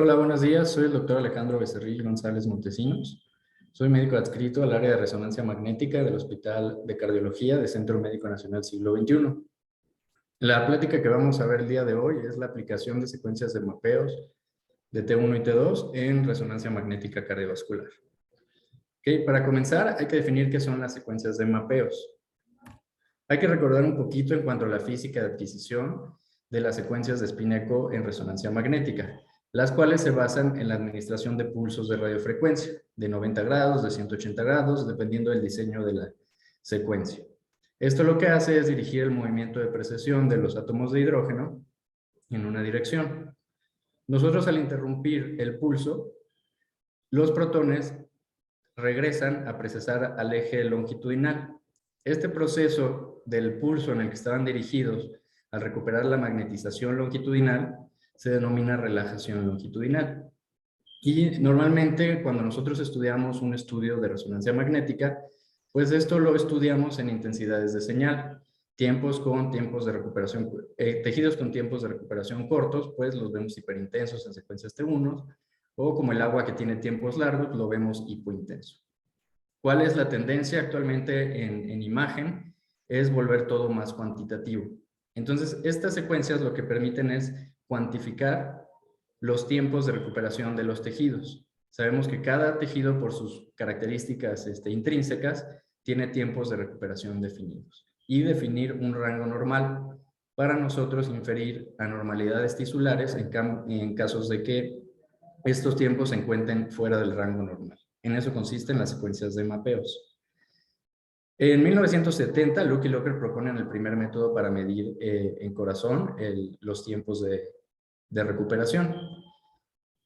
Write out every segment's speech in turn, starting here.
Hola, buenos días. Soy el doctor Alejandro Becerril González Montesinos. Soy médico adscrito al área de resonancia magnética del Hospital de Cardiología del Centro Médico Nacional Siglo XXI. La plática que vamos a ver el día de hoy es la aplicación de secuencias de mapeos de T1 y T2 en resonancia magnética cardiovascular. Para comenzar, hay que definir qué son las secuencias de mapeos. Hay que recordar un poquito en cuanto a la física de adquisición de las secuencias de spin echo en resonancia magnética, las cuales se basan en la administración de pulsos de radiofrecuencia, de 90 grados, de 180 grados, dependiendo del diseño de la secuencia. Esto lo que hace es dirigir el movimiento de precesión de los átomos de hidrógeno en una dirección. Nosotros, al interrumpir el pulso, los protones regresan a precesar al eje longitudinal. Este proceso del pulso en el que estaban dirigidos al recuperar la magnetización longitudinal se denomina relajación longitudinal. Y normalmente cuando nosotros estudiamos un estudio de resonancia magnética, pues esto lo estudiamos en intensidades de señal. Tiempos de recuperación, tejidos con tiempos de recuperación cortos, pues los vemos hiperintensos en secuencias T1, o como el agua que tiene tiempos largos, lo vemos hipointenso. ¿Cuál es la tendencia actualmente en imagen? Es volver todo más cuantitativo. Entonces, estas secuencias lo que permiten es cuantificar los tiempos de recuperación de los tejidos. Sabemos que cada tejido, por sus características intrínsecas, tiene tiempos de recuperación definidos. Y definir un rango normal para nosotros inferir anormalidades tisulares en casos de que estos tiempos se encuentren fuera del rango normal. En eso consisten las secuencias de mapeos. En 1970, Luke y Locker proponen el primer método para medir en corazón los tiempos de recuperación.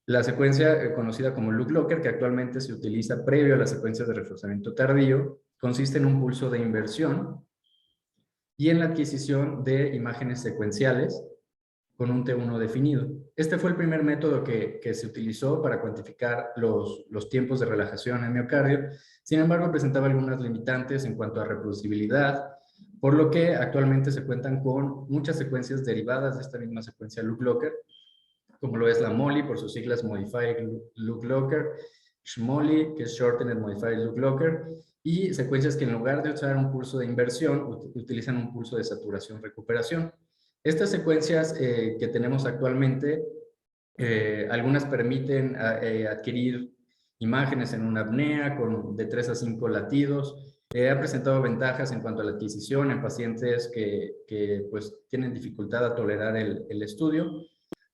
La secuencia conocida como Luke-Locker, que actualmente se utiliza previo a las secuencias de reforzamiento tardío, consiste en un pulso de inversión y en la adquisición de imágenes secuenciales con un T1 definido. Este fue el primer método que se utilizó para cuantificar los tiempos de relajación en el miocardio. Sin embargo, presentaba algunas limitantes en cuanto a reproducibilidad, por lo que actualmente se cuentan con muchas secuencias derivadas de esta misma secuencia Luke-Locker, como lo es la MOLI, por sus siglas Modified Luke-Locker, SHMOLI, que es Shortened Modified Luke-Locker, y secuencias que en lugar de usar un pulso de inversión, utilizan un pulso de saturación-recuperación. Estas secuencias que tenemos actualmente, algunas permiten adquirir imágenes en una apnea de 3 a 5 latidos. Han presentado ventajas en cuanto a la adquisición en pacientes que pues, tienen dificultad a tolerar el estudio.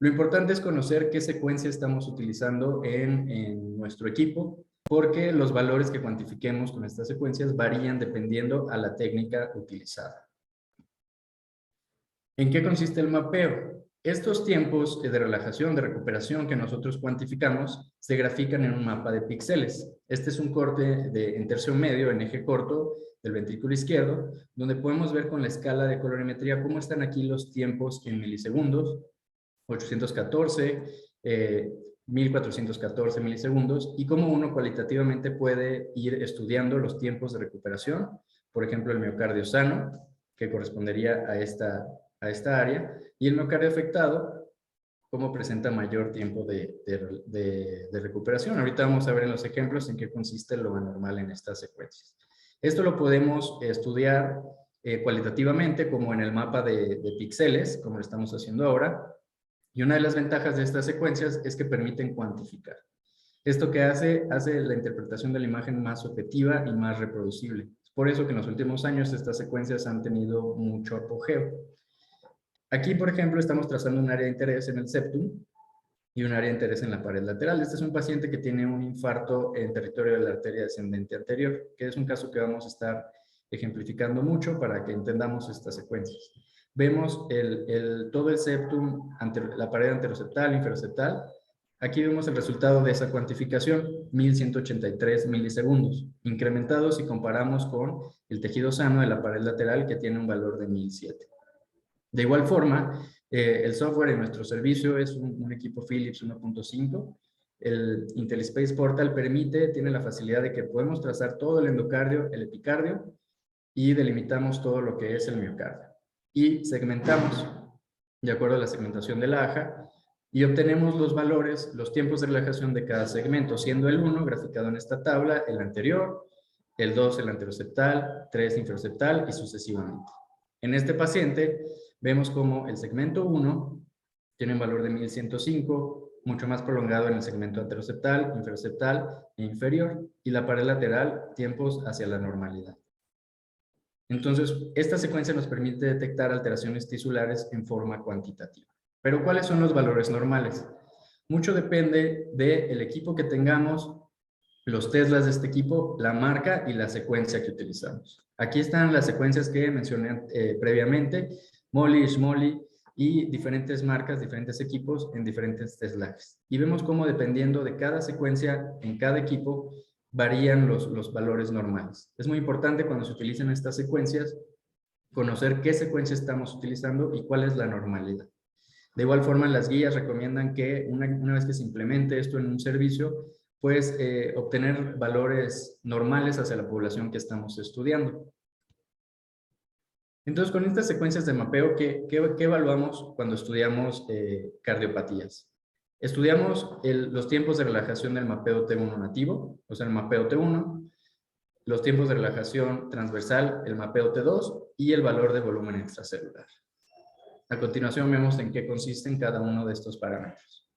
Lo importante es conocer qué secuencia estamos utilizando en nuestro equipo, porque los valores que cuantifiquemos con estas secuencias varían dependiendo a la técnica utilizada. ¿En qué consiste el mapeo? Estos tiempos de relajación, de recuperación que nosotros cuantificamos, se grafican en un mapa de píxeles. Este es un corte en tercio medio, en eje corto, del ventrículo izquierdo, donde podemos ver con la escala de colorimetría cómo están aquí los tiempos en milisegundos, 814, 1414 milisegundos, y cómo uno cualitativamente puede ir estudiando los tiempos de recuperación. Por ejemplo, el miocardio sano, que correspondería a esta área, y el miocardio afectado, cómo presenta mayor tiempo de recuperación. Ahorita vamos a ver en los ejemplos en qué consiste lo anormal en estas secuencias. Esto lo podemos estudiar cualitativamente, como en el mapa de píxeles, como lo estamos haciendo ahora, y una de las ventajas de estas secuencias es que permiten cuantificar. ¿Esto que hace? Hace la interpretación de la imagen más objetiva y más reproducible. Es por eso que en los últimos años estas secuencias han tenido mucho apogeo. Aquí, por ejemplo, estamos trazando un área de interés en el septum y un área de interés en la pared lateral. Este es un paciente que tiene un infarto en territorio de la arteria descendente anterior, que es un caso que vamos a estar ejemplificando mucho para que entendamos estas secuencias. Vemos todo el septum, la pared anteroseptal, inferoseptal. Aquí vemos el resultado de esa cuantificación, 1183 milisegundos, incrementados si comparamos con el tejido sano de la pared lateral, que tiene un valor de 1007. De igual forma, el software en nuestro servicio es un equipo Philips 1.5. El IntelliSpace Portal tiene la facilidad de que podemos trazar todo el endocardio, el epicardio, y delimitamos todo lo que es el miocardio. Y segmentamos, de acuerdo a la segmentación de la AJA, y obtenemos los valores, los tiempos de relajación de cada segmento, siendo el 1 graficado en esta tabla, el anterior, el 2 el anteroseptal, 3 infraseptal y sucesivamente. En este paciente vemos como el segmento 1 tiene un valor de 1105, mucho más prolongado en el segmento anteroseptal, infraseptal e inferior, y la pared lateral, tiempos hacia la normalidad. Entonces, esta secuencia nos permite detectar alteraciones tisulares en forma cuantitativa. Pero, ¿cuáles son los valores normales? Mucho depende del equipo que tengamos, los Teslas de este equipo, la marca y la secuencia que utilizamos. Aquí están las secuencias que mencioné previamente, Molly, Shmolly, y diferentes marcas, diferentes equipos en diferentes teslajes. Y vemos cómo dependiendo de cada secuencia en cada equipo, varían los valores normales. Es muy importante cuando se utilizan estas secuencias, conocer qué secuencia estamos utilizando y cuál es la normalidad. De igual forma, las guías recomiendan que una vez que se implemente esto en un servicio, pues obtener valores normales hacia la población que estamos estudiando. Entonces, con estas secuencias de mapeo, ¿qué evaluamos cuando estudiamos cardiopatías? Estudiamos los tiempos de relajación del mapeo T1 nativo, o sea, el mapeo T1, los tiempos de relajación transversal, el mapeo T2 y el valor de volumen extracelular. A continuación vemos en qué consisten cada uno de estos parámetros.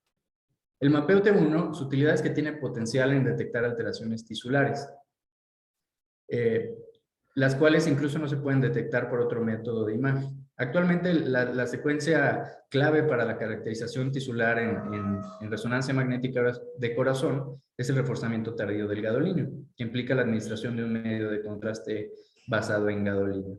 El mapeo T1, su utilidad es que tiene potencial en detectar alteraciones tisulares, las cuales incluso no se pueden detectar por otro método de imagen. Actualmente la secuencia clave para la caracterización tisular en resonancia magnética de corazón es el reforzamiento tardío del gadolínio, que implica la administración de un medio de contraste basado en gadolínio.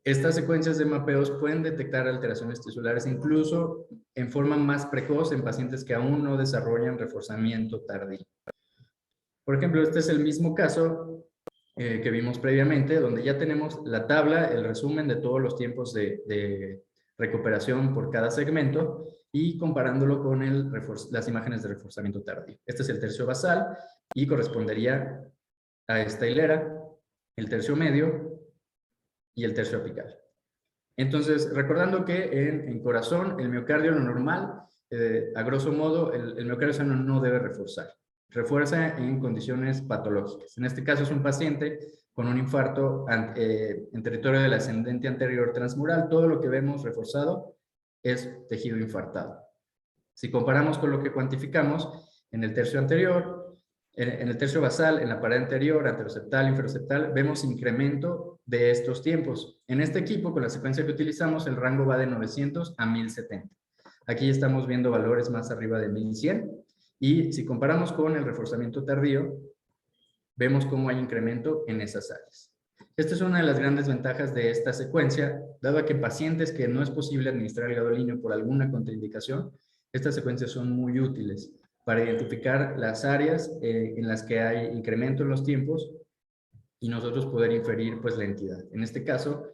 Estas secuencias de mapeos pueden detectar alteraciones tisulares incluso en forma más precoz en pacientes que aún no desarrollan reforzamiento tardío. Por ejemplo, este es el mismo caso que vimos previamente, donde ya tenemos la tabla, el resumen de todos los tiempos de recuperación por cada segmento y comparándolo con las imágenes de reforzamiento tardío. Este es el tercio basal y correspondería a esta hilera, el tercio medio y el tercio apical. Entonces, recordando que en corazón, el miocardio lo normal, a grosso modo, el miocardio sano no debe reforzar. Refuerza en condiciones patológicas. En este caso es un paciente con un infarto en territorio del ascendente anterior transmural. Todo lo que vemos reforzado es tejido infartado. Si comparamos con lo que cuantificamos en el tercio anterior, en el tercio basal, en la pared anterior, anteroseptal, infraseptal, vemos incremento de estos tiempos. En este equipo, con la secuencia que utilizamos, el rango va de 900 a 1070. Aquí estamos viendo valores más arriba de 1100. Y si comparamos con el reforzamiento tardío, vemos cómo hay incremento en esas áreas. Esta es una de las grandes ventajas de esta secuencia, dado que pacientes que no es posible administrar el gadolínio por alguna contraindicación, estas secuencias son muy útiles para identificar las áreas en las que hay incremento en los tiempos y nosotros poder inferir pues la entidad. En este caso,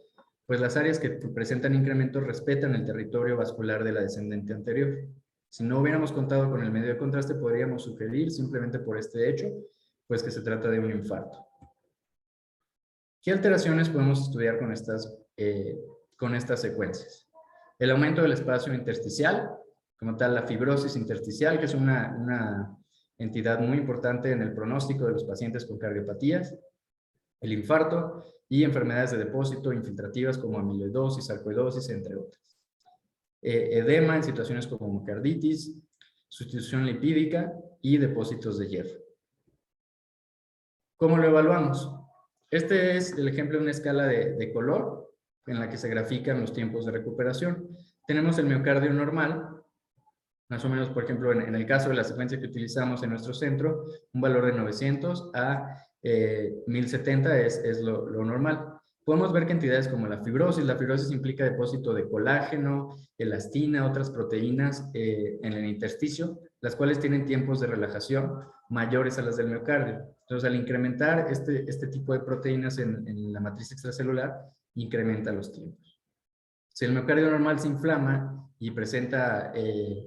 pues las áreas que presentan incremento respetan el territorio vascular de la descendente anterior. Si no hubiéramos contado con el medio de contraste, podríamos sugerir simplemente por este hecho, pues que se trata de un infarto. ¿Qué alteraciones podemos estudiar con estas secuencias? El aumento del espacio intersticial, como tal la fibrosis intersticial, que es una entidad muy importante en el pronóstico de los pacientes con cardiopatías, el infarto y enfermedades de depósito infiltrativas como amiloidosis, sarcoidosis, entre otras. Edema en situaciones como miocarditis, sustitución lipídica y depósitos de hierro. ¿Cómo lo evaluamos? Este es el ejemplo de una escala de color en la que se grafican los tiempos de recuperación. Tenemos el miocardio normal, más o menos, por ejemplo, en el caso de la secuencia que utilizamos en nuestro centro, un valor de 900 a 1070 es lo normal. Podemos ver que entidades como la fibrosis implica depósito de colágeno, elastina, otras proteínas en el intersticio, las cuales tienen tiempos de relajación mayores a las del miocardio. Entonces, al incrementar este tipo de proteínas en la matriz extracelular, incrementa los tiempos. Si el miocardio normal se inflama y presenta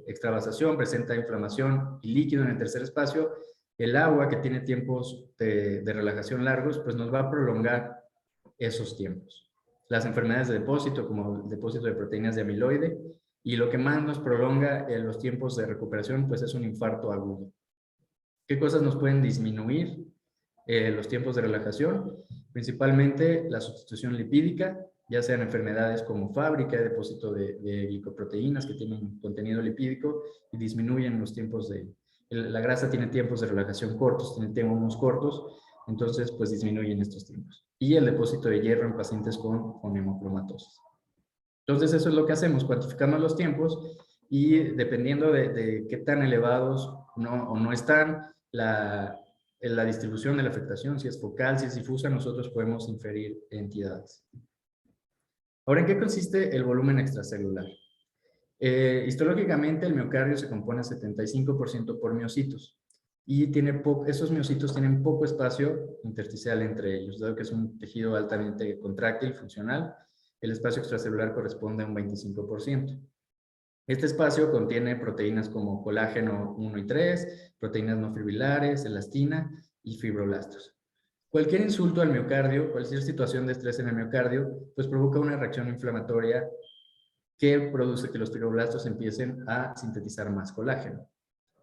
extravasación, presenta inflamación y líquido en el tercer espacio, el agua que tiene tiempos de relajación largos, pues nos va a prolongar esos tiempos. Las enfermedades de depósito, como el depósito de proteínas de amiloide, Y lo que más nos prolonga los tiempos de recuperación, pues es un infarto agudo. ¿Qué cosas nos pueden disminuir los tiempos de relajación? Principalmente la sustitución lipídica, ya sean enfermedades como Fabry, que hay depósito de glicoproteínas que tienen contenido lipídico y disminuyen los tiempos la grasa tiene tiempos de relajación cortos, tiene tiempos cortos, entonces pues disminuyen estos tiempos. Y el depósito de hierro en pacientes con hemocromatosis. Entonces eso es lo que hacemos, cuantificamos los tiempos y dependiendo de qué tan elevados o no están, la distribución de la afectación, si es focal, si es difusa, nosotros podemos inferir entidades. Ahora, ¿en qué consiste el volumen extracelular? Histológicamente, el miocardio se compone 75% por miocitos y esos miocitos tienen poco espacio intersticial entre ellos, dado que es un tejido altamente contráctil, funcional. El espacio extracelular corresponde a un 25%. Este espacio contiene proteínas como colágeno 1 y 3, proteínas no fibrilares, elastina y fibroblastos. Cualquier insulto al miocardio, cualquier situación de estrés en el miocardio, pues provoca una reacción inflamatoria que produce que los fibroblastos empiecen a sintetizar más colágeno,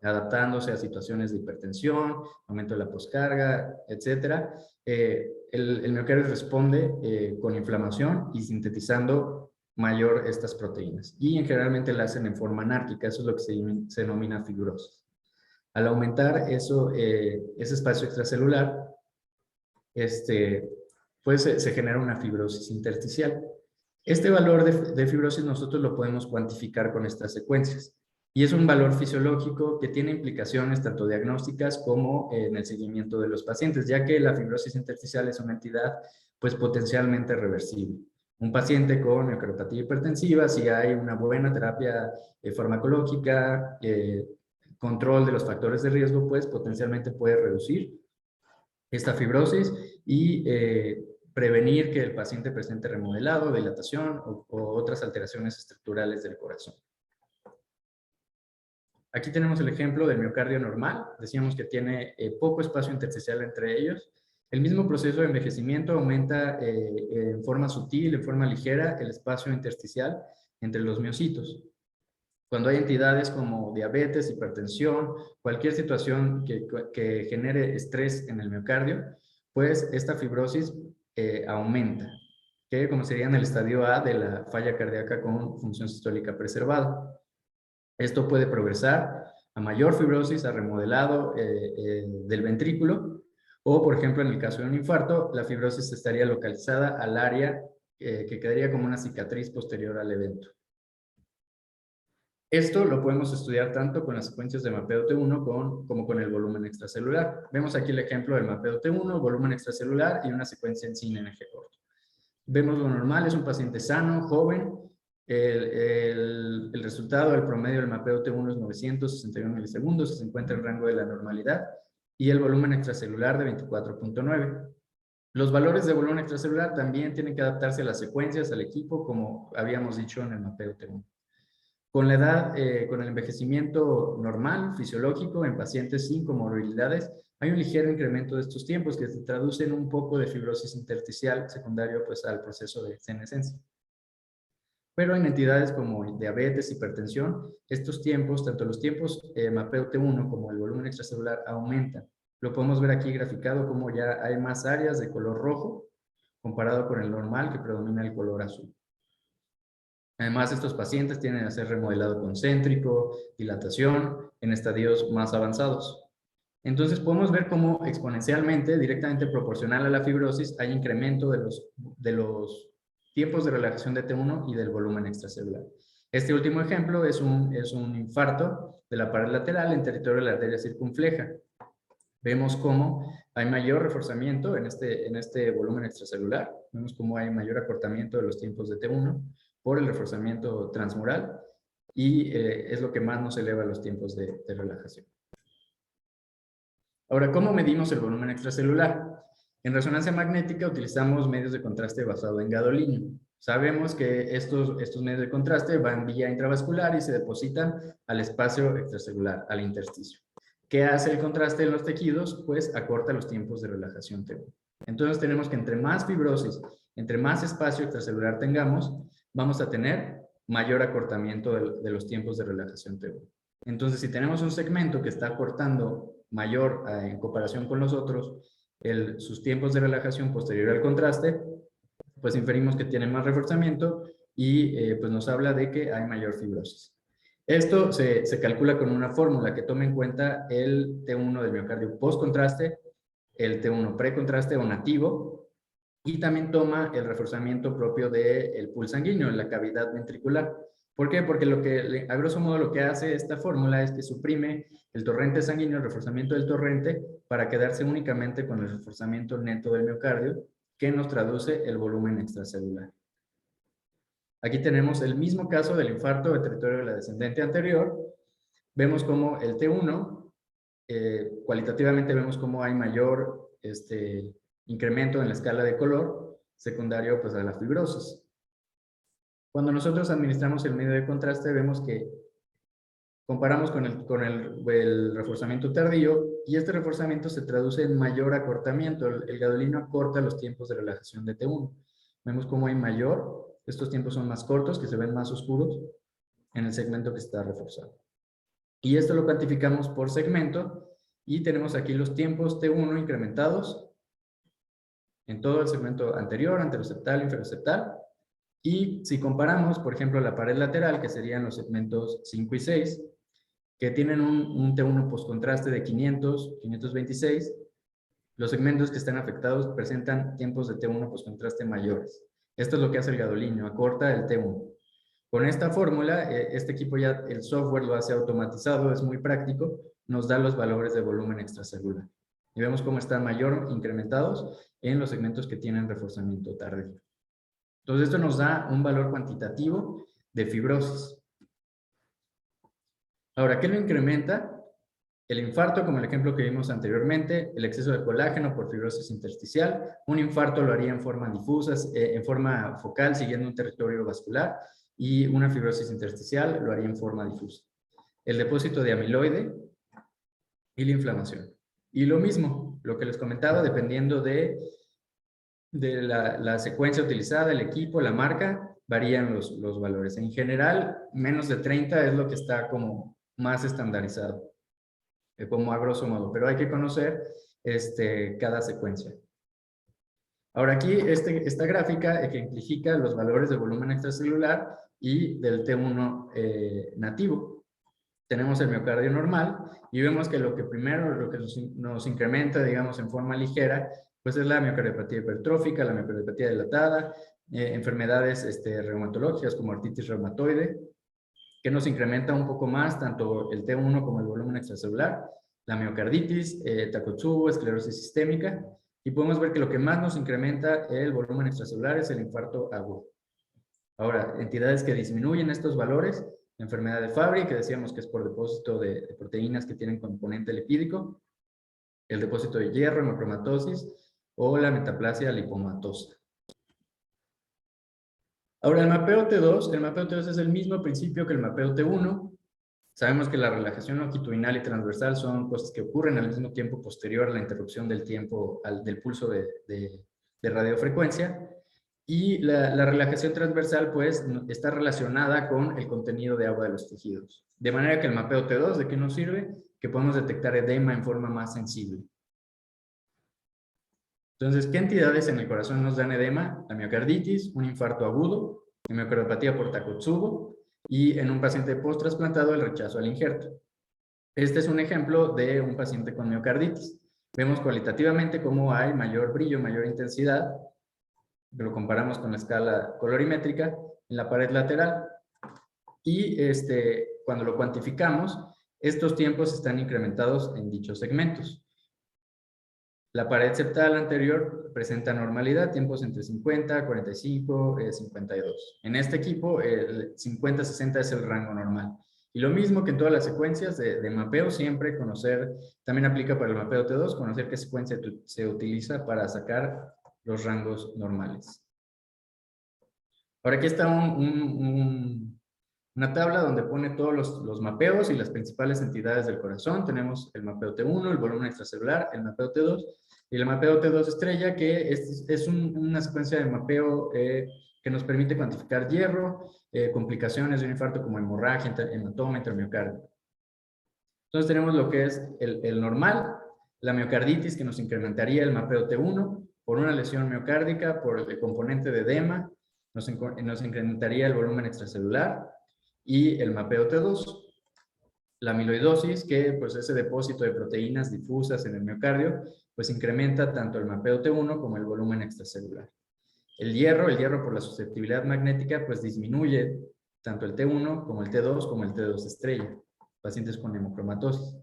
adaptándose a situaciones de hipertensión, aumento de la poscarga, etc. El miocardio responde con inflamación y sintetizando mayor estas proteínas. Y generalmente la hacen en forma anárquica, eso es lo que se denomina fibrosis. Al aumentar ese espacio extracelular, pues se genera una fibrosis intersticial. Este valor de fibrosis nosotros lo podemos cuantificar con estas secuencias. Y es un valor fisiológico que tiene implicaciones tanto diagnósticas como en el seguimiento de los pacientes, ya que la fibrosis intersticial es una entidad pues potencialmente reversible. Un paciente con miocardiopatía hipertensiva, si hay una buena terapia farmacológica, control de los factores de riesgo, pues potencialmente puede reducir esta fibrosis y prevenir que el paciente presente remodelado, dilatación o otras alteraciones estructurales del corazón. Aquí tenemos el ejemplo del miocardio normal. Decíamos que tiene poco espacio intersticial entre ellos. El mismo proceso de envejecimiento aumenta en forma sutil, en forma ligera, el espacio intersticial entre los miocitos. Cuando hay entidades como diabetes, hipertensión, cualquier situación que genere estrés en el miocardio, pues esta fibrosis aumenta, que como sería en el estadio A de la falla cardíaca con función sistólica preservada. Esto puede progresar a mayor fibrosis, a remodelado del ventrículo, o por ejemplo en el caso de un infarto, la fibrosis estaría localizada al área que quedaría como una cicatriz posterior al evento. Esto lo podemos estudiar tanto con las secuencias de mapeo T1 como con el volumen extracelular. Vemos aquí el ejemplo del mapeo T1, volumen extracelular y una secuencia en cine corto. Vemos lo normal, es un paciente sano, joven. El resultado, el promedio del mapeo T1 es 961 milisegundos, se encuentra en rango de la normalidad, y el volumen extracelular de 24.9. Los valores de volumen extracelular también tienen que adaptarse a las secuencias, al equipo, como habíamos dicho en el mapeo T1. Con la edad, con el envejecimiento normal, fisiológico, en pacientes sin comorbilidades, hay un ligero incremento de estos tiempos que se traduce en un poco de fibrosis intersticial secundario pues, al proceso de senescencia. Pero en entidades como diabetes, hipertensión, estos tiempos, tanto los tiempos mapeo T1 como el volumen extracelular aumentan. Lo podemos ver aquí graficado como ya hay más áreas de color rojo comparado con el normal que predomina el color azul. Además, estos pacientes tienden a hacer remodelado concéntrico, dilatación en estadios más avanzados. Entonces, podemos ver cómo exponencialmente, directamente proporcional a la fibrosis, hay incremento de los tiempos de relajación de T1 y del volumen extracelular. Este último ejemplo es un infarto de la pared lateral en territorio de la arteria circunfleja. Vemos cómo hay mayor reforzamiento en este volumen extracelular. Vemos cómo hay mayor acortamiento de los tiempos de T1 por el reforzamiento transmural y es lo que más nos eleva los tiempos de relajación. Ahora, ¿cómo medimos el volumen extracelular? En resonancia magnética utilizamos medios de contraste basado en gadolínio. Sabemos que estos medios de contraste van vía intravascular y se depositan al espacio extracelular, al intersticio. ¿Qué hace el contraste en los tejidos? Pues acorta los tiempos de relajación T1. Entonces tenemos que entre más fibrosis, entre más espacio extracelular tengamos, vamos a tener mayor acortamiento de los tiempos de relajación T1. Entonces, si tenemos un segmento que está acortando mayor en comparación con los otros, sus tiempos de relajación posterior al contraste, pues inferimos que tiene más reforzamiento y pues nos habla de que hay mayor fibrosis. Esto se calcula con una fórmula que toma en cuenta el T1 del miocardio post-contraste, el T1 pre-contraste o nativo, y también toma el reforzamiento propio del pool sanguíneo en la cavidad ventricular. ¿Por qué? Porque a grosso modo lo que hace esta fórmula es que suprime el torrente sanguíneo, el reforzamiento del torrente, para quedarse únicamente con el reforzamiento neto del miocardio, que nos traduce el volumen extracelular. Aquí tenemos el mismo caso del infarto de territorio de la descendente anterior. Vemos como el T1, cualitativamente vemos como hay mayor incremento en la escala de color, secundario pues a la fibrosis. Cuando nosotros administramos el medio de contraste, vemos que comparamos con el reforzamiento tardío, y este reforzamiento se traduce en mayor acortamiento. El gadolino acorta los tiempos de relajación de T1. Vemos cómo hay mayor, estos tiempos son más cortos, que se ven más oscuros en el segmento que está reforzado. Y esto lo cuantificamos por segmento, y tenemos aquí los tiempos T1 incrementados en todo el segmento anterior, anteroseptal, inferoseptal. Y si comparamos, por ejemplo, la pared lateral, que serían los segmentos 5 y 6, que tienen un T1 postcontraste de 500, 526, los segmentos que están afectados presentan tiempos de T1 postcontraste mayores. Esto es lo que hace el gadolino, acorta el T1. Con esta fórmula, este equipo ya, el software lo hace automatizado, es muy práctico, nos da los valores de volumen extracelular. Y vemos cómo están mayor incrementados en los segmentos que tienen reforzamiento tardío. Entonces, esto nos da un valor cuantitativo de fibrosis. Ahora, ¿qué lo incrementa? El infarto, como el ejemplo que vimos anteriormente, el exceso de colágeno por fibrosis intersticial. Un infarto lo haría en forma difusa, en forma focal, siguiendo un territorio vascular, y una fibrosis intersticial lo haría en forma difusa. El depósito de amiloide y la inflamación. Y lo mismo, lo que les comentaba, dependiendo de la secuencia utilizada, el equipo, la marca, varían los valores. En general, menos de 30 es lo que está como más estandarizado, como a grosso modo, pero hay que conocer cada secuencia. Ahora aquí, esta gráfica ejemplifica los valores de volumen extracelular y del T1 nativo. Tenemos el miocardio normal y vemos que lo que nos incrementa, digamos, en forma ligera, pues es la miocardiopatía hipertrófica, la miocardiopatía dilatada, enfermedades reumatológicas como artritis reumatoide, que nos incrementa un poco más tanto el T1 como el volumen extracelular, la miocarditis, Takotsubo, esclerosis sistémica, y podemos ver que lo que más nos incrementa el volumen extracelular es el infarto agudo. Ahora, entidades que disminuyen estos valores, la enfermedad de Fabry, que decíamos que es por depósito de proteínas que tienen componente lipídico, el depósito de hierro, hemocromatosis, o la metaplasia lipomatosa. Ahora, el mapeo T2 es el mismo principio que el mapeo T1. Sabemos que la relajación longitudinal y transversal son cosas que ocurren al mismo tiempo posterior a la interrupción del tiempo del pulso de radiofrecuencia. Y la relajación transversal, pues, está relacionada con el contenido de agua de los tejidos. De manera que el mapeo T2, ¿de qué nos sirve? Que podemos detectar edema en forma más sensible. Entonces, ¿qué entidades en el corazón nos dan edema? La miocarditis, un infarto agudo, la miocardiopatía por Takotsubo, y en un paciente post-trasplantado el rechazo al injerto. Este es un ejemplo de un paciente con miocarditis. Vemos cualitativamente cómo hay mayor brillo, mayor intensidad, lo comparamos con la escala colorimétrica en la pared lateral, y cuando lo cuantificamos, estos tiempos están incrementados en dichos segmentos. La pared septal anterior presenta normalidad, tiempos entre 50, 45, 52. En este equipo, el 50-60 es el rango normal. Y lo mismo que en todas las secuencias de mapeo, siempre conocer, también aplica para el mapeo T2, conocer qué secuencia se utiliza para sacar los rangos normales. Ahora aquí está una tabla donde pone todos los mapeos y las principales entidades del corazón. Tenemos el mapeo T1, el volumen extracelular, el mapeo T2 y el mapeo T2 estrella, que es una secuencia de mapeo que nos permite cuantificar hierro, complicaciones de un infarto como hemorragia, hematoma, intraemiocardio. Entonces tenemos lo que es el normal, la miocarditis, que nos incrementaría el mapeo T1 por una lesión miocárdica, por el componente de edema, nos incrementaría el volumen extracelular y el mapeo T2. La amiloidosis, que pues ese depósito de proteínas difusas en el miocardio, pues incrementa tanto el mapeo T1 como el volumen extracelular. El hierro por la susceptibilidad magnética, pues disminuye tanto el T1 como el T2 como el T2 estrella, pacientes con hemocromatosis.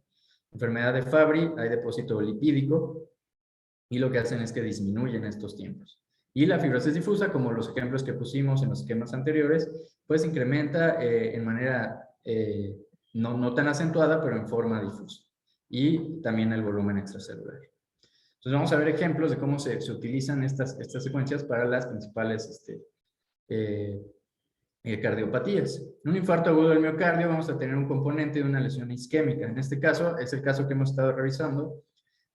Enfermedad de Fabry, hay depósito lipídico y lo que hacen es que disminuyen estos tiempos. Y la fibrosis difusa, como los ejemplos que pusimos en los esquemas anteriores, pues incrementa en manera no tan acentuada, pero en forma difusa. Y también el volumen extracelular. Entonces vamos a ver ejemplos de cómo se utilizan estas secuencias para las principales cardiopatías. En un infarto agudo del miocardio vamos a tener un componente de una lesión isquémica. En este caso es el caso que hemos estado revisando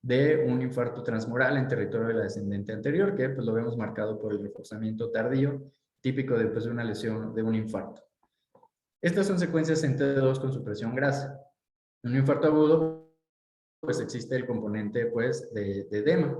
de un infarto transmural en territorio de la descendente anterior, que pues lo vemos marcado por el reforzamiento tardío, típico después de una lesión de un infarto. Estas son secuencias en T2 con supresión grasa. En un infarto agudo, pues existe el componente pues, de edema.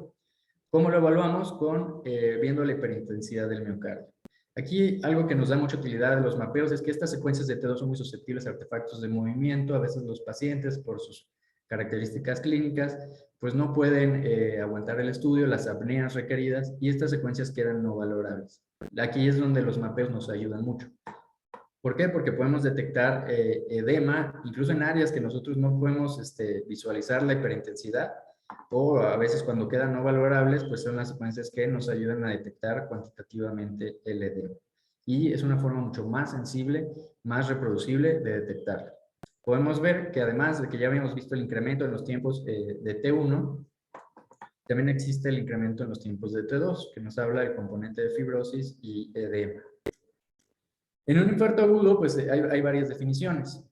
¿Cómo lo evaluamos? Viendo la hiperintensidad del miocardio. Aquí algo que nos da mucha utilidad de los mapeos es que estas secuencias de T2 son muy susceptibles a artefactos de movimiento. A veces los pacientes, por sus características clínicas, pues no pueden aguantar el estudio, las apneas requeridas, y estas secuencias quedan no valorables. Aquí es donde los mapeos nos ayudan mucho. ¿Por qué? Porque podemos detectar edema, incluso en áreas que nosotros no podemos visualizar la hiperintensidad, o a veces cuando quedan no valorables, pues son las secuencias que nos ayudan a detectar cuantitativamente el edema. Y es una forma mucho más sensible, más reproducible de detectarlo. Podemos ver que además de que ya habíamos visto el incremento en los tiempos de T1, también existe el incremento en los tiempos de T2, que nos habla del componente de fibrosis y edema. En un infarto agudo, pues hay varias definiciones.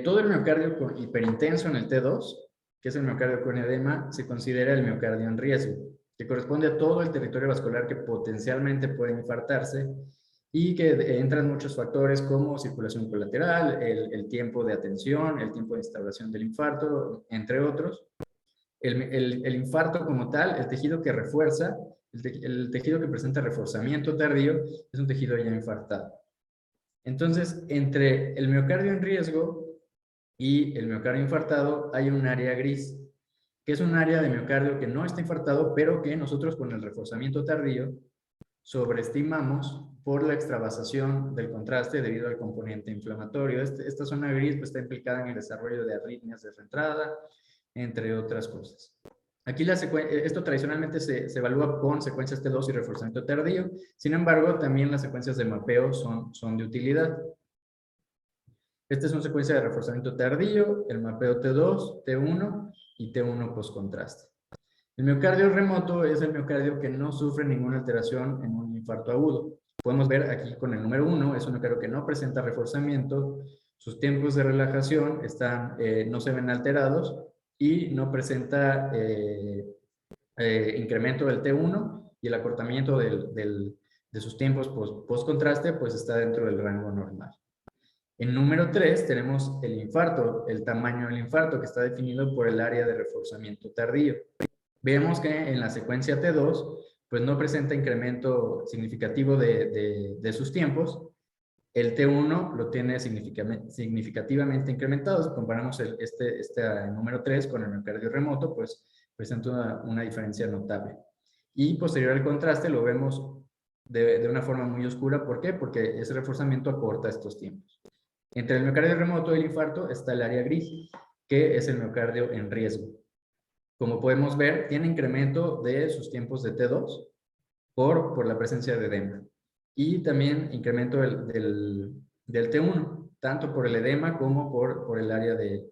Todo el miocardio hiperintenso en el T2, que es el miocardio con edema, se considera el miocardio en riesgo, que corresponde a todo el territorio vascular que potencialmente puede infartarse y que entran muchos factores como circulación colateral, el tiempo de atención, el tiempo de instauración del infarto, entre otros. El infarto como tal, el tejido que refuerza, el tejido que presenta reforzamiento tardío, es un tejido ya infartado. Entonces, entre el miocardio en riesgo y el miocardio infartado hay un área gris, que es un área de miocardio que no está infartado, pero que nosotros con el reforzamiento tardío sobreestimamos por la extravasación del contraste debido al componente inflamatorio. Esta zona gris pues, está implicada en el desarrollo de arritmias de reentrada, entre otras cosas. Aquí esto tradicionalmente se evalúa con secuencias T2 y reforzamiento tardío. Sin embargo, también las secuencias de mapeo son de utilidad. Esta es una secuencia de reforzamiento tardío, el mapeo T2, T1 y T1 postcontraste. El miocardio remoto es el miocardio que no sufre ninguna alteración en un infarto agudo. Podemos ver aquí con el número 1, es un miocardio que no presenta reforzamiento, sus tiempos de relajación no se ven alterados y no presenta incremento del T1 y el acortamiento de sus tiempos post-contraste pues está dentro del rango normal. En número 3 tenemos el infarto, el tamaño del infarto que está definido por el área de reforzamiento tardío. Vemos que en la secuencia T2 pues no presenta incremento significativo de sus tiempos. El T1 lo tiene significativamente incrementado. Si comparamos este número 3 con el miocardio remoto, pues presenta una diferencia notable. Y posterior al contraste lo vemos de una forma muy oscura. ¿Por qué? Porque ese reforzamiento acorta estos tiempos. Entre el miocardio remoto y el infarto está el área gris, que es el miocardio en riesgo. Como podemos ver, tiene incremento de sus tiempos de T2 por la presencia de edema. Y también incremento del T1, tanto por el edema como por el área de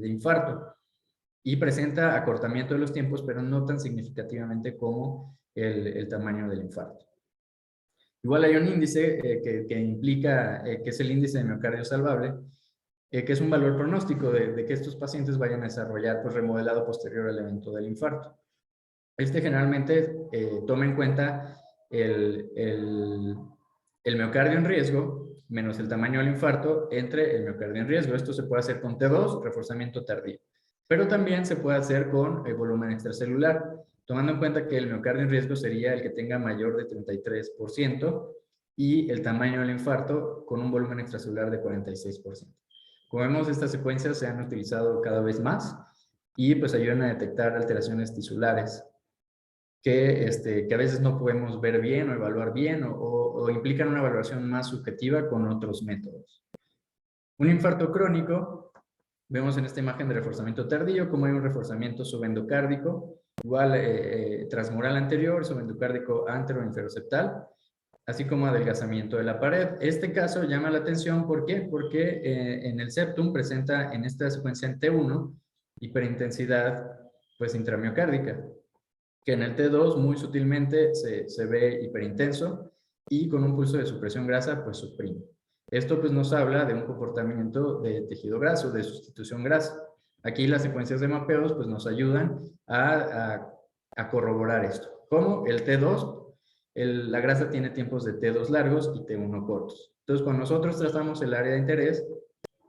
infarto. Y presenta acortamiento de los tiempos, pero no tan significativamente como el tamaño del infarto. Igual hay un índice que implica, que es el índice de miocardio salvable, que es un valor pronóstico de que estos pacientes vayan a desarrollar pues, remodelado posterior al evento del infarto. Generalmente toma en cuenta el miocardio en riesgo menos el tamaño del infarto entre el miocardio en riesgo. Esto se puede hacer con T2, reforzamiento tardío. Pero también se puede hacer con el volumen extracelular, tomando en cuenta que el miocardio en riesgo sería el que tenga mayor de 33% y el tamaño del infarto con un volumen extracelular de 46%. Como vemos, estas secuencias se han utilizado cada vez más y pues ayudan a detectar alteraciones tisulares que a veces no podemos ver bien o evaluar bien o implican una evaluación más subjetiva con otros métodos. Un infarto crónico, vemos en esta imagen de reforzamiento tardío como hay un reforzamiento subendocárdico, igual transmural anterior, subendocárdico anteroinferoceptal, así como adelgazamiento de la pared. Este caso llama la atención, ¿por qué? Porque en el septum presenta en esta secuencia en T1 hiperintensidad pues intramiocárdica, que en el T2 muy sutilmente se ve hiperintenso y con un pulso de supresión grasa pues suprime. Esto pues nos habla de un comportamiento de tejido graso, de sustitución grasa. Aquí las secuencias de mapeos pues nos ayudan a corroborar esto. Como el T2, la grasa tiene tiempos de T2 largos y T1 cortos. Entonces cuando nosotros trazamos el área de interés,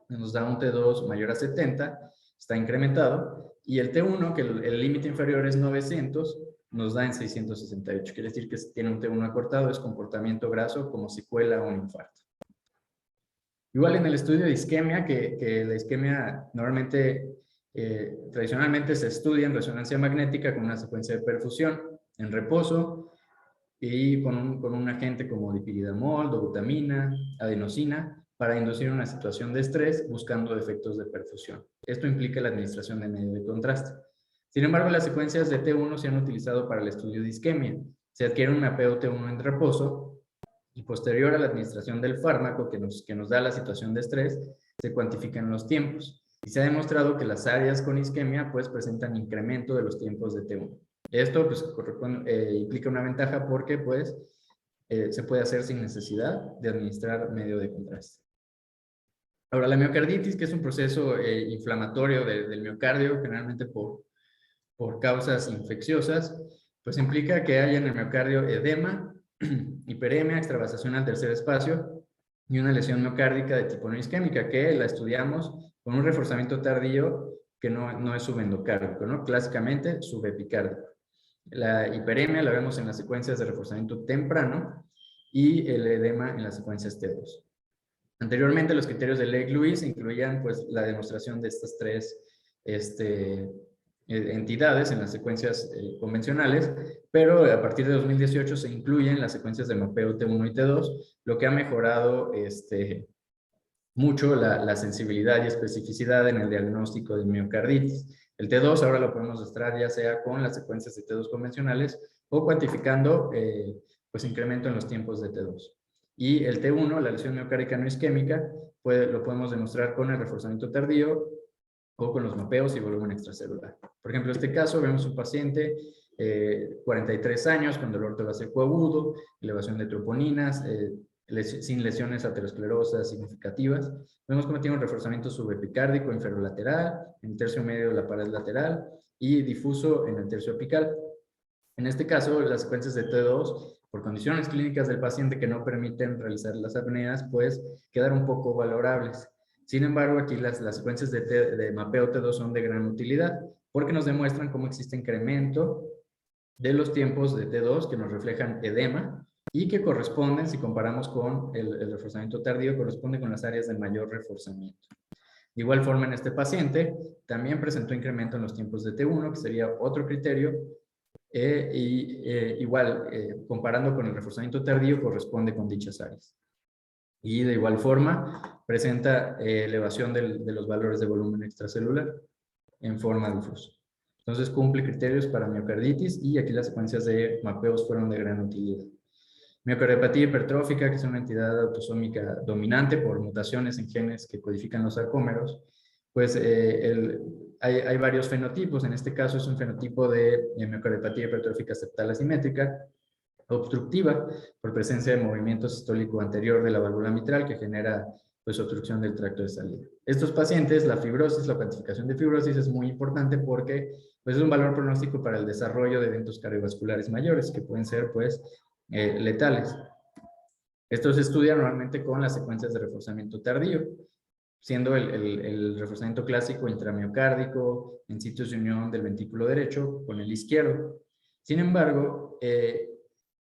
nos da un T2 mayor a 70, está incrementado, y el T1, que el límite inferior es 900, nos da en 668. Quiere decir que si tiene un T1 acortado, es comportamiento graso como secuela o un infarto. Igual en el estudio de isquemia, que la isquemia normalmente, tradicionalmente se estudia en resonancia magnética con una secuencia de perfusión en reposo y con un agente como dipyridamol, dobutamina, adenosina, para inducir una situación de estrés buscando efectos de perfusión. Esto implica la administración de medio de contraste. Sin embargo, las secuencias de T1 se han utilizado para el estudio de isquemia. Se adquiere un mapeo T1 en reposo y posterior a la administración del fármaco que nos da la situación de estrés, se cuantifican los tiempos. Y se ha demostrado que las áreas con isquemia pues presentan incremento de los tiempos de T1. Esto pues, implica una ventaja porque pues, se puede hacer sin necesidad de administrar medio de contraste. Ahora, la miocarditis, que es un proceso inflamatorio del miocardio, generalmente por causas infecciosas, pues implica que haya en el miocardio edema, hiperemia, extravasación al tercer espacio y una lesión miocárdica de tipo no isquémica, que la estudiamos con un reforzamiento tardío que no es subendocárdico, ¿no? Clásicamente subepicárdico. La hiperemia la vemos en las secuencias de reforzamiento temprano y el edema en las secuencias T2. Anteriormente, los criterios de Lake-Lewis incluían pues, la demostración de estas tres entidades en las secuencias convencionales, pero a partir de 2018 se incluyen las secuencias de mapeo T1 y T2, lo que ha mejorado mucho la sensibilidad y especificidad en el diagnóstico de miocarditis. El T2 ahora lo podemos mostrar ya sea con las secuencias de T2 convencionales o cuantificando pues incremento en los tiempos de T2. Y el T1, la lesión miocárdica no isquémica, lo podemos demostrar con el reforzamiento tardío o con los mapeos y volumen extracelular. Por ejemplo, en este caso vemos un paciente 43 años con dolor torácico agudo, elevación de troponinas, sin lesiones aterosclerosas significativas. Vemos cómo tiene un reforzamiento subepicárdico inferolateral, en el tercio medio de la pared lateral y difuso en el tercio apical. En este caso, las secuencias de T2, por condiciones clínicas del paciente que no permiten realizar las apneas, pues quedan un poco valorables. Sin embargo, aquí las secuencias de mapeo T2 son de gran utilidad porque nos demuestran cómo existe incremento de los tiempos de T2 que nos reflejan edema y que corresponden, si comparamos con el reforzamiento tardío, corresponde con las áreas de mayor reforzamiento. De igual forma, en este paciente también presentó incremento en los tiempos de T1, que sería otro criterio, comparando con el reforzamiento tardío, corresponde con dichas áreas. Y de igual forma, presenta elevación de los valores de volumen extracelular en forma difusa. Entonces cumple criterios para miocarditis y aquí las secuencias de mapeos fueron de gran utilidad. Miocardiopatía hipertrófica, que es una entidad autosómica dominante por mutaciones en genes que codifican los sarcómeros, pues hay varios fenotipos. En este caso es un fenotipo de miocardiopatía hipertrófica septal asimétrica, obstructiva, por presencia de movimiento sistólico anterior de la válvula mitral que genera pues, obstrucción del tracto de salida. Estos pacientes, la fibrosis, la cuantificación de fibrosis es muy importante porque pues, es un valor pronóstico para el desarrollo de eventos cardiovasculares mayores que pueden ser pues, letales. Esto se estudia normalmente con las secuencias de reforzamiento tardío, siendo el reforzamiento clásico intramiocárdico en sitios de unión del ventrículo derecho con el izquierdo. Sin embargo,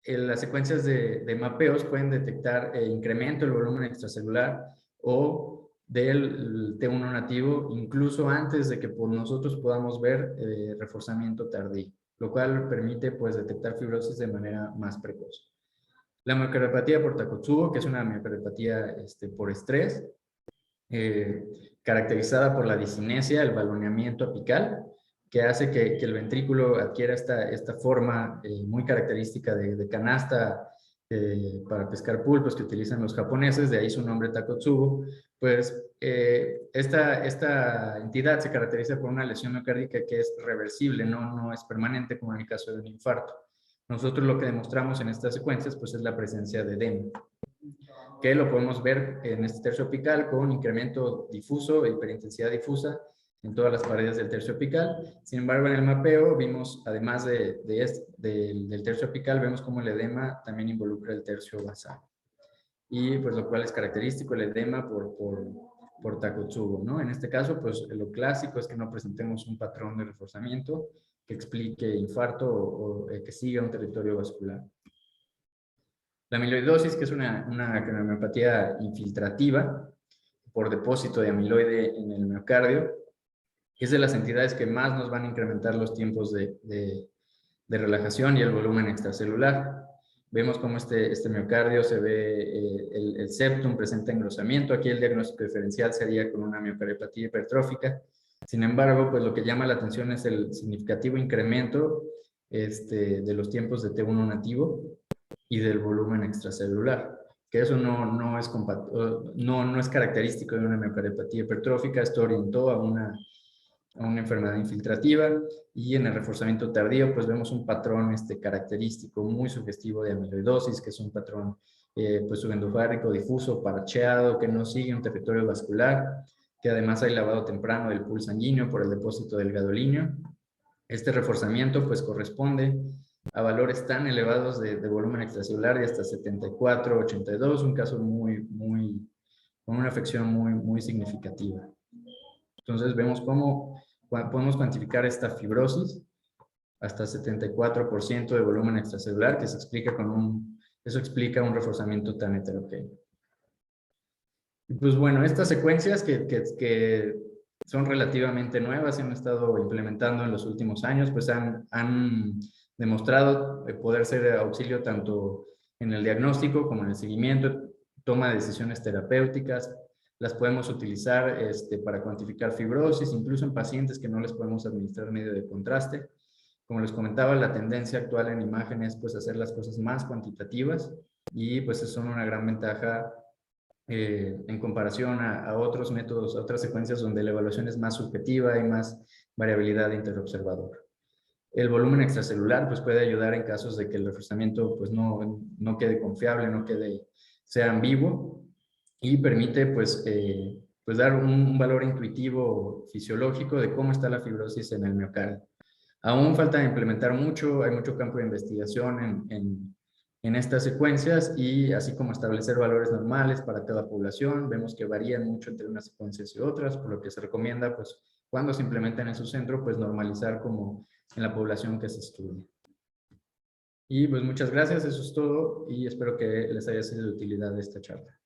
las secuencias de mapeos pueden detectar incremento del volumen extracelular o del T1 nativo, incluso antes de que por nosotros podamos ver reforzamiento tardío, lo cual permite pues detectar fibrosis de manera más precoz. La miocardiopatía por Takotsubo, que es una miocardiopatía por estrés, caracterizada por la discinesia, el baloneamiento apical, que hace que el ventrículo adquiera esta forma muy característica de canasta para pescar pulpos que utilizan los japoneses, de ahí su nombre Takotsubo. Pues esta entidad se caracteriza por una lesión miocárdica que es reversible, no es permanente como en el caso de un infarto. Nosotros lo que demostramos en estas secuencias pues es la presencia de edema, que lo podemos ver en este tercio apical con incremento difuso e hiperintensidad difusa en todas las paredes del tercio apical. Sin embargo, en el mapeo vimos, además del tercio apical, vemos cómo el edema también involucra el tercio basal. Y pues lo cual es característico el edema por Takotsubo, ¿no? En este caso, pues lo clásico es que no presentemos un patrón de reforzamiento que explique infarto o que siga un territorio vascular. La amiloidosis, que es una cardiomopatía infiltrativa por depósito de amiloide en el miocardio, es de las entidades que más nos van a incrementar los tiempos de relajación y el volumen extracelular. Vemos cómo este miocardio se ve, el septum presenta engrosamiento. Aquí el diagnóstico diferencial sería con una miocardiopatía hipertrófica. Sin embargo, pues lo que llama la atención es el significativo incremento de los tiempos de T1 nativo y del volumen extracelular, que eso no es característico de una miocardiopatía hipertrófica. Esto orientó a una enfermedad infiltrativa, y en el reforzamiento tardío pues vemos un patrón característico muy sugestivo de amiloidosis, que es un patrón pues subendofárrico difuso, parcheado, que no sigue un territorio vascular, que además hay lavado temprano del pool sanguíneo por el depósito del gadolíneo. Este reforzamiento pues corresponde a valores tan elevados de volumen extracelular de hasta 74, 82, un caso con una afección muy significativa. Entonces vemos cómo podemos cuantificar esta fibrosis hasta 74% de volumen extracelular, que se explica eso explica un reforzamiento tan heterogéneo. Y pues bueno, estas secuencias que son relativamente nuevas, se han estado implementando en los últimos años, pues han demostrado poder ser auxilio tanto en el diagnóstico como en el seguimiento, toma de decisiones terapéuticas. Las podemos utilizar para cuantificar fibrosis, incluso en pacientes que no les podemos administrar medio de contraste. Como les comentaba, la tendencia actual en imágenes es pues hacer las cosas más cuantitativas, y pues eso son una gran ventaja en comparación a otros métodos, a otras secuencias donde la evaluación es más subjetiva y más variabilidad de interobservador. El volumen extracelular pues puede ayudar en casos de que el reforzamiento pues no quede confiable, sea ambiguo, y permite pues dar un valor intuitivo fisiológico de cómo está la fibrosis en el miocardio. Aún falta implementar mucho, hay mucho campo de investigación en estas secuencias, y así como establecer valores normales para cada población. Vemos que varían mucho entre unas secuencias y otras, por lo que se recomienda pues cuando se implementan en su centro pues normalizar como en la población que se estudia. Y pues muchas gracias, eso es todo, y espero que les haya sido de utilidad esta charla.